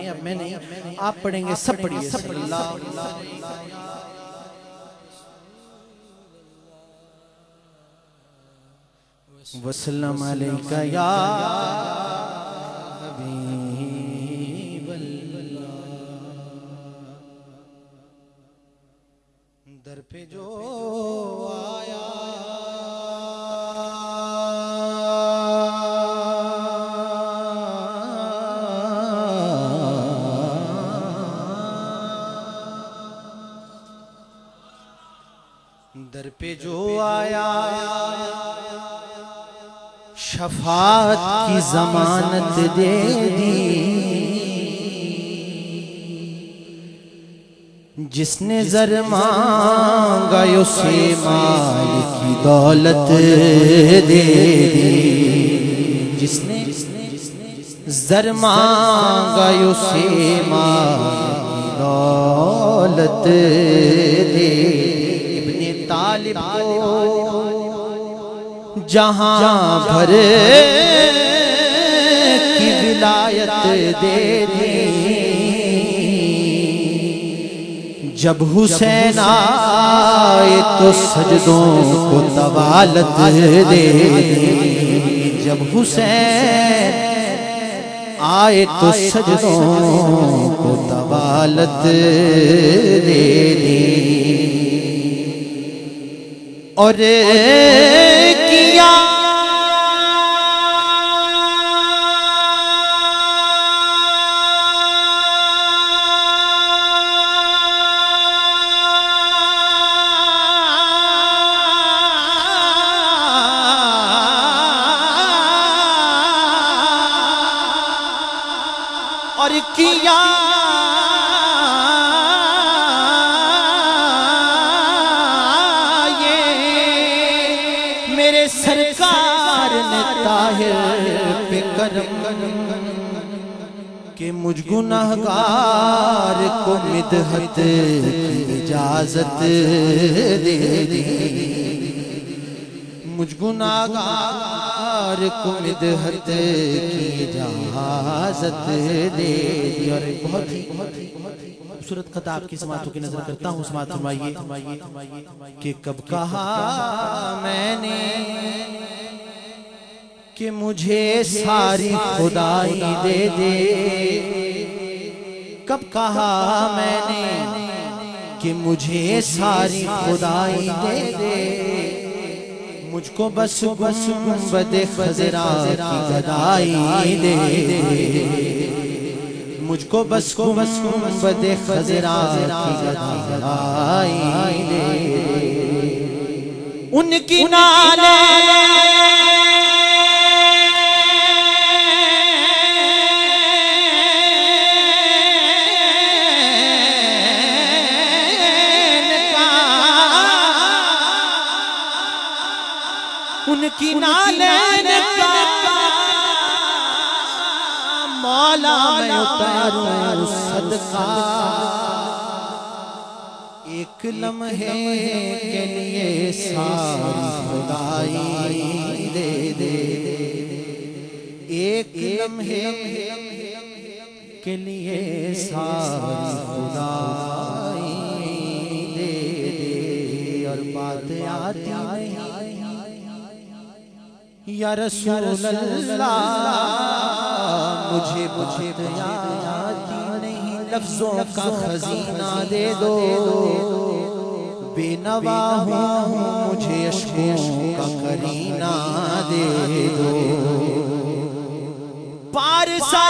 बैठे हैं, अब मैं नहीं, आप पढ़ेंगे, सब पढ़िए। वसल्लम अलैका या हबीबल्लाह। दर पे जो आया दर पे जो आया शफाअत की जमानत दे दी। जिसने ज़र मांगा उसे माल की दौलत दे दी। जिसने ज़र मांगा उसे माल की दौलत दे। इब्ने तालिब को जहां भर की विलायत दे दी। जब हुसैन आए तो सजदों को तवालत दे दी। जब हुसैन आए तो सजदों को तवालत दे दी। और किया और किया सरकार ने ताहिर पे करम कि मुझ गुनाहगार को मिदहत की इजाजत दे दी। मुझ गुनाहगार को मिदहत की इजाजत दे दी। और बहुत ही खूबसूरत खता आपकी समातों की नजर करता हूँ। समात फरमाइए कि कब कहा मैंने कि मुझे सारी खुदाई दे दे। कब कहा मैंने कि मुझे सारी खुदाई दे दे। मुझको बस गुंबद खज़रा की गदाई दे दे। मुझको बस गुंबद खज़रा की गदाई दे। उनकी नाले उनकी नालेन का मौला मैं उतारूं सदका। एक लम्हे के लिए सारी खुदाई दे दे। एक लम्हे के लिए सारी खुदाई दे दे। और बात आती नहीं या रसूल अल्लाह मुझे आती नहीं। लफ्जों का खजीना दे दो। बेनवा हूँ मुझे अश्कों का करीना दे दो। पारसा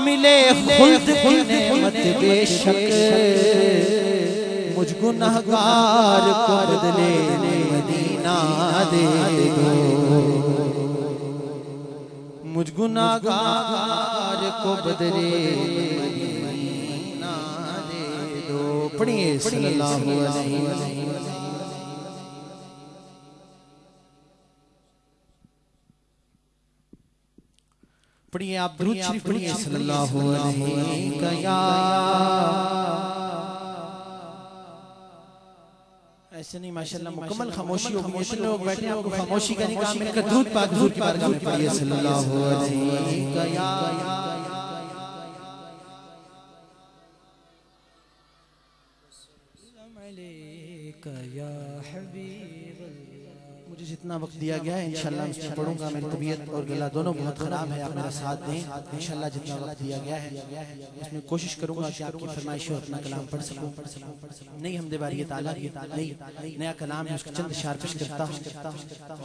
मिले खुल्द की नेमत बेशक। मुझ गुनहगार को बदले मदीना दे दो। मुझ गुनहगार को बदले मदीना दे दो। पढ़िए सल्लल्लाहु अलैहि वसल्लम। पढ़िए आप दुरूद शरीफ पढ़िए सल्लल्लाहु अलैहि ऐसे नहीं माशाल्लाह मुकम्मल खामोशी होगी। इतने लोग बैठे हैं, आपको खामोशी का नहीं काम मिलकर दूध पाक हुजूर की बारगाह में पढ़िए सल्लल्लाहु अलैहि मुझे जितना वक्त दिया गया है इंशाल्लाह मैं उसमें पढ़ूंगा। मेरी तबीयत और गला दोनों बहुत ख़राब है, आप मेरा साथ दें। इंशाल्लाह जितना वक्त दिया गया है उसमें कोशिश करूंगा कि आपकी फरमाइश और अपना कलाम पढ़ सकूं। नहीं हमदे बारी ताला नहीं नया कलाम है, उसका चंद इशार पेश करता हूँ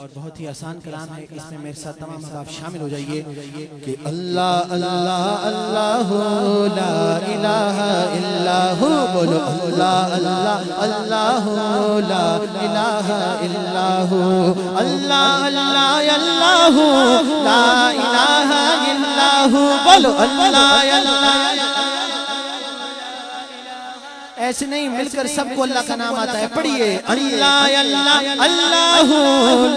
और बहुत ही आसान कलाम है। इसमें मेरे साथ तमाम आप शामिल हो जाइए कि अल्लाह अल्लाह अल्लाह ला इलाहा इल्लाहु, बोलो अल्लाह अल्लाह अल्लाह ला इलाहा इल्लाहु, अल्लाह अल्लाह अल्लाह ला इलाहा इल्लाहु, बोलो अल्लाह अल्लाह। ऐसे नहीं, मिलकर सबको अल्लाह का नाम आता है, पढ़िए अल्लाह अल्लाह अल्लाह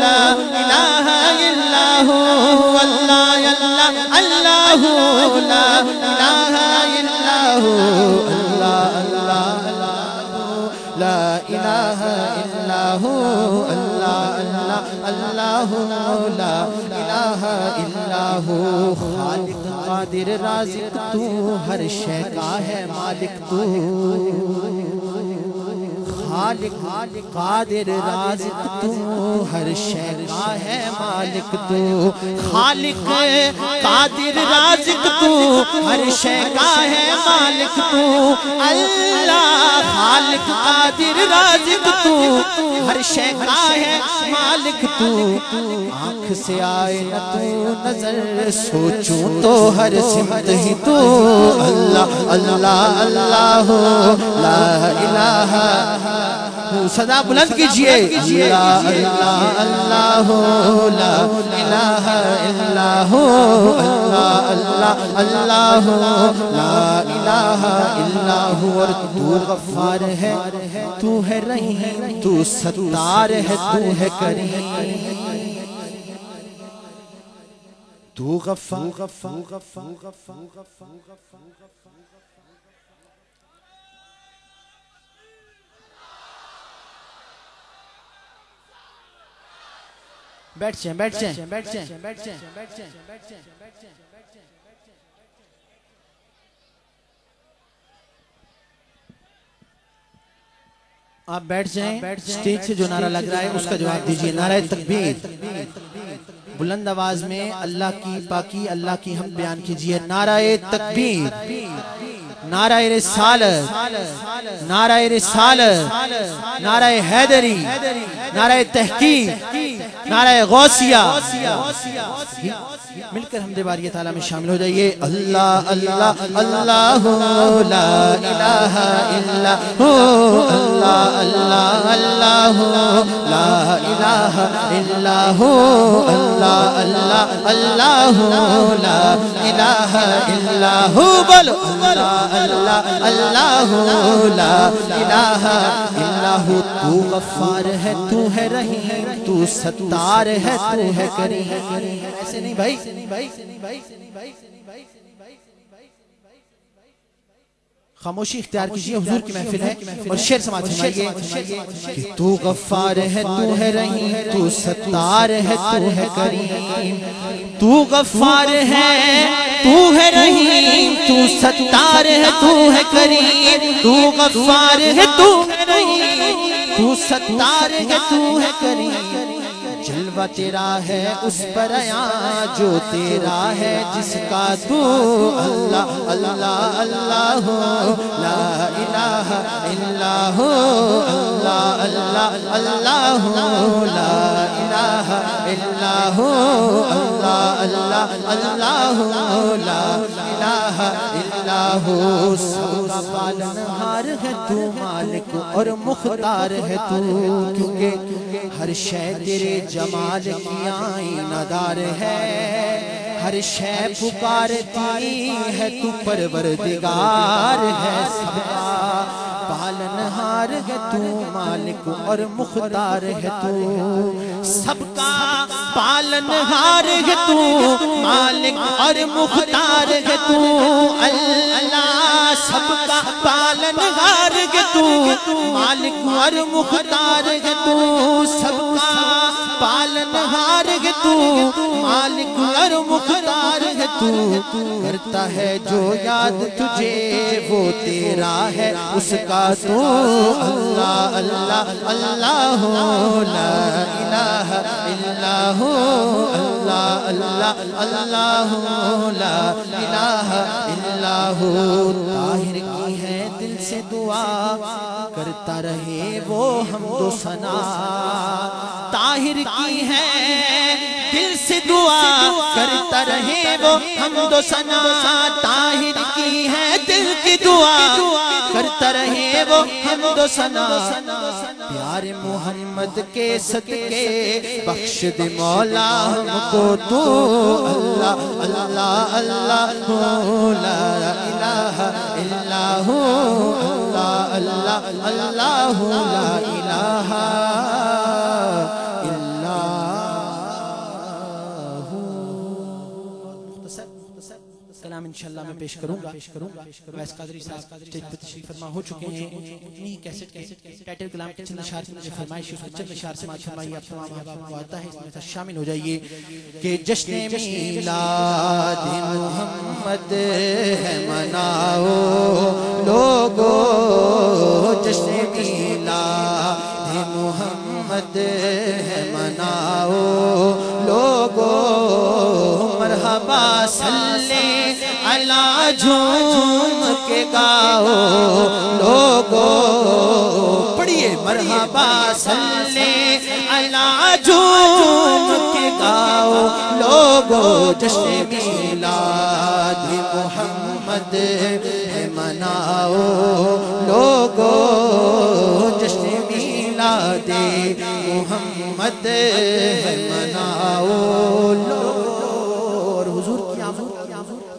ला इलाहा इल्लाहु, अल्लाह अल्लाह अल्लाह ला इलाहा इल्लाहु, अल्लाह अल्लाह ला इलाहा इल्लाहु, अल्लाह अल्लाह अल्लाह ला इलाहा इल्लाहु। खालिक कादिर राज़िक तू, हर शै का है मालिक तू, खालिक कादिर राज़िक तू, हर शै का है मालिक तू, खालिक कादिर राज़िक तू, हर शै का है मालिक तू, अल्लाह खालिक कादिर राज़िक तू, हर शै का है मालिक तू। आँख से आए न तू नजर, सोचूं तो हर सिमत ही तू, अल्लाह अल्लाह अल्लाह ला इलाहा, सदा बुलंद कीजिए अल्लाह अल्लाह अल्लाह ला इलाहा इल्लाहु, अल्लाह अल्लाह अल्लाह ला इलाहा इल्लाहु। और तू गफ्फार है, तू है रहीम, तू सत्तार है, तू है करीम, तू गफ्फार बैठ जाएं बैठ जाएं बैठ जाएं बैठ जाएं बैठ जाएं बैठ जाएं। आप बैठ जाएं। स्टेज से जो नारा लग रहा है उसका जवाब दीजिए। नारा तकबीर, बुलंद आवाज में अल्लाह की पाकी अल्लाह की हम बयान कीजिए। नारा तकबीर, नारा रिसालत, नारा रिसालत, नारा हैदरी, नारा तहकीक, नारा गौसिया। मिलकर हमदे बारी ताला में शामिल हो जाइए। अल्लाह अल्लाह अल्लाह ला इलाहा इल्लाहु, अल्लाह अल्लाह अल्लाह ला इलाहा इल्लाहु, अल्लाह अल्लाह अल्लाह ला इलाहा इल्लाहु, बोलो अल्लाह अल्लाह अल्लाह ला इलाहा इल्लाहु। तू गफ्फार है, तू है रहीम, तू सत्तार है, तू है करीम। ऐसे नहीं भाई, खामोशी इख्तियार कीजिए, हुजूर की महफिल है और शेर समाअत फरमाइए कि तू गफ्फार है, तू है रहीम, तू सत्तार है, तू है करीम। तू गफ्फार है, तू है रहीम, तू सत्तार है, तू है करीम। तू गफ्फार है, तू है रहीम, तू सत्तार है, तू है करीम। जलवा तेरा है उस पर आया जो तेरा है जिसका तू, अल्लाह अल्लाह अल्लाह ला इलाहा इल्लाहु, अल्लाह अल्लाह अल्लाह ला इलाहा इल्लाहु, अल्लाह अल्लाह अल्लाह ला इलाहा इल्लाहु। सबका पालनहार है तू, मालिक और मुख्तार है तू, क्योंकि हर शय तेरे जमाल की आईनादार है। हर शय पुकारती है तू परवरदिगार है। सबका पालनहार है तू, मालिक और मुख्तार है तू। सबका पालनहार है तू, मालिक और मुख्तार है तू। अल्लाह सबका पालनहार है तू, मालिक और मुख्तार है तू। सबका पालनहार है तू, मालिक और मुख्तार है तू। करता है जो याद तुझे वो तेरा है उसका तू। अल्लाह अल्लाह अल्लाह ला इलाहा इल्लल्लाह, अल्लाह अल्लाह अल्लाह ला इलाहा इल्लल्लाह। ताहिर की है दिल से दुआ, करता रहे वो हमदो सना। ताहिर की है दिल से दुआ, करता रहे वो हमदो सना। ताहिर की है दिल की दुआ, करता रहे वो हमदो सना। प्यारे मोहम्मद के सदके बख्श दे मौला हमको तू। अल्लाह अल्लाह अल्लाह ला इलाहा इल्लल्लाह, अल्लाह अल्लाह अल्लाह ला इलाहा कलाम इंशाअल्लाह मैं पेश करूंगा। वैस कादरी साहब स्टेज पर तशरीफ फरमा हो चुके हैं। उन्हीं कैसेट के टाइटल कलाम के चंद अशआर की मुझे फरमाइश, उस चंद अशआर से माफ फरमाइए। आप तमाम अहबाब को आता है इसमें शामिल हो जाइए कि जश्न मीलाद मोहम्मद है मनाओ लोगो, जश्न मीलाद मोहम्मद है मनाओ लोगो। मरहबा सल्ले अला झूम के गाओ लोगो। पढ़िए मरहबा सल्ले अला झूम के गाओ लोगो। जश्न मीलाद मोहम्मद है मनाओ लोगो, जश्न मीलाद मोहम्मद है मनाओ लोगो।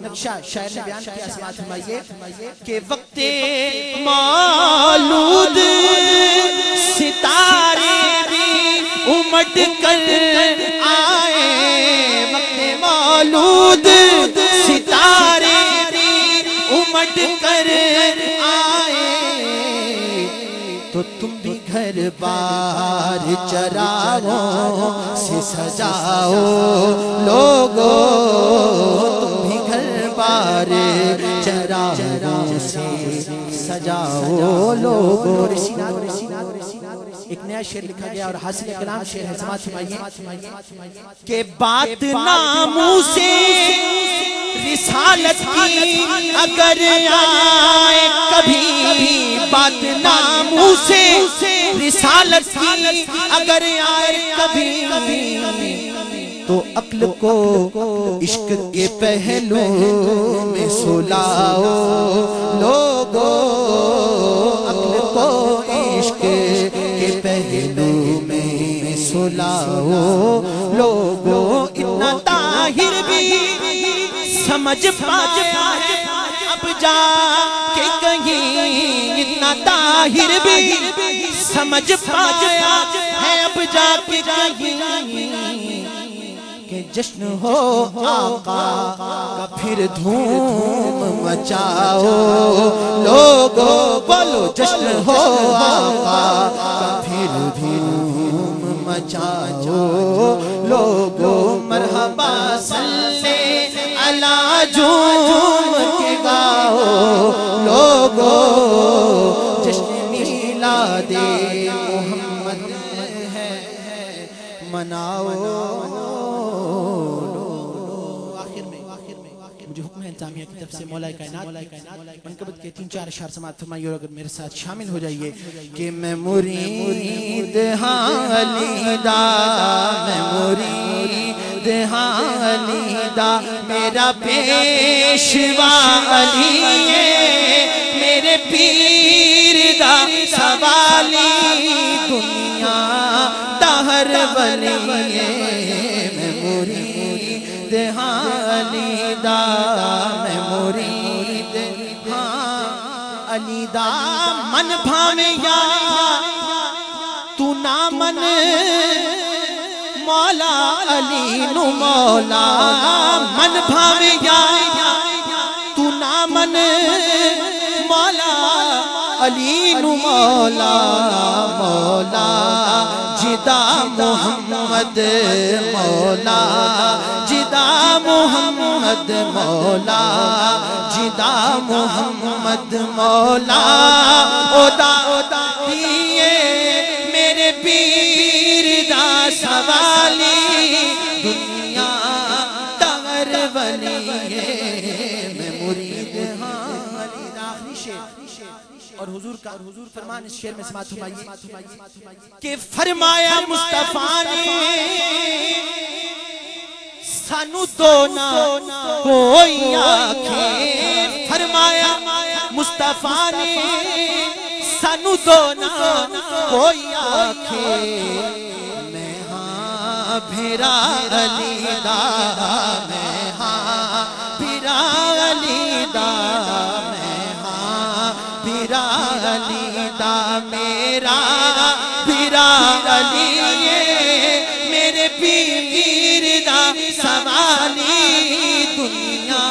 नक्शा शायर ने बयान किया, समाअत फरमाइए कि वक्ते मौलूद सितारे भी उमड़ कर आए। वक्ते मौलूद सितारे भी उमड़ कर आए, तो तुम भी घर बार चरागों से सजाओ लोगो। चरागों से सजाओ लोगो। एक नया शेर लिखा गया और हासिल कलाम शेर है। समाअत फरमाइए के बात नामू से रिसालत की अगर आए कभी, बात नामू से रिसालत की अगर आए कभी, तो अक्ल को इश्क के पहलू में सुलाओ लोगो। अक्ल को इश्क के पहलू में सुलाओ लोगो। इतना ताहिर भी समझ पाया है अब जा के कहीं, इतना ताहिर भी समझ पाया है अब जा के कहीं। के जश्न हो आका का फिर धूम मचाओ लोगो। बोलो जश्न हो आका का फिर धूम मचाओ लोगो। मरहबा सल्ले अला झूम के गाओ लोगो। जश्न मीलाद मोहम्मद है मनाओ। मुझे हुक्म है इंतजामिया की तरफ से मौलाए कायनात मनकबत के 3-4 अशआर समाअत फरमाइए और अगर मेरे साथ शामिल हो जाइए कि मैं मुरीद हालीदा, मैं मुरीद हालीदा, मेरा पेशवा अली है, मेरे पीर दा सवाली दुनिया दहर बली है। मैं मुरीद हालीदा, मैं मुरीद हाँ अलीदा, मन भावे या तू ना मन मौला अली नु मौला मन भावे या तू ना मन मौला अली नु मौला मौला जिदा मोहम्मद मौला जिदा मोहम्मद मौला जिदा मोहम्मद मौला ओदा ओदा मेरे पीर दा सवाली दुनिया तगर बनी मैं मुरीद हाँ आखिरी शेर और हुजूर फरमान इस शेर में समाअत फरमाइए कि फरमाया मुस्तफा ने सानू तो ना कोई आखे फरमाया मुस्तफा ने सानू तो ना कोई आखे मैं हाँ भेरा अली दा मैं हाँ भेरा अली दा अली दा मेरा पीरा अली मेरे पीर दा सवाली दुनिया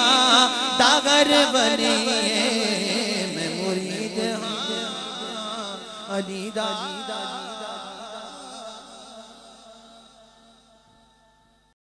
दागर बनी मैं मुरीद हाँ अली दा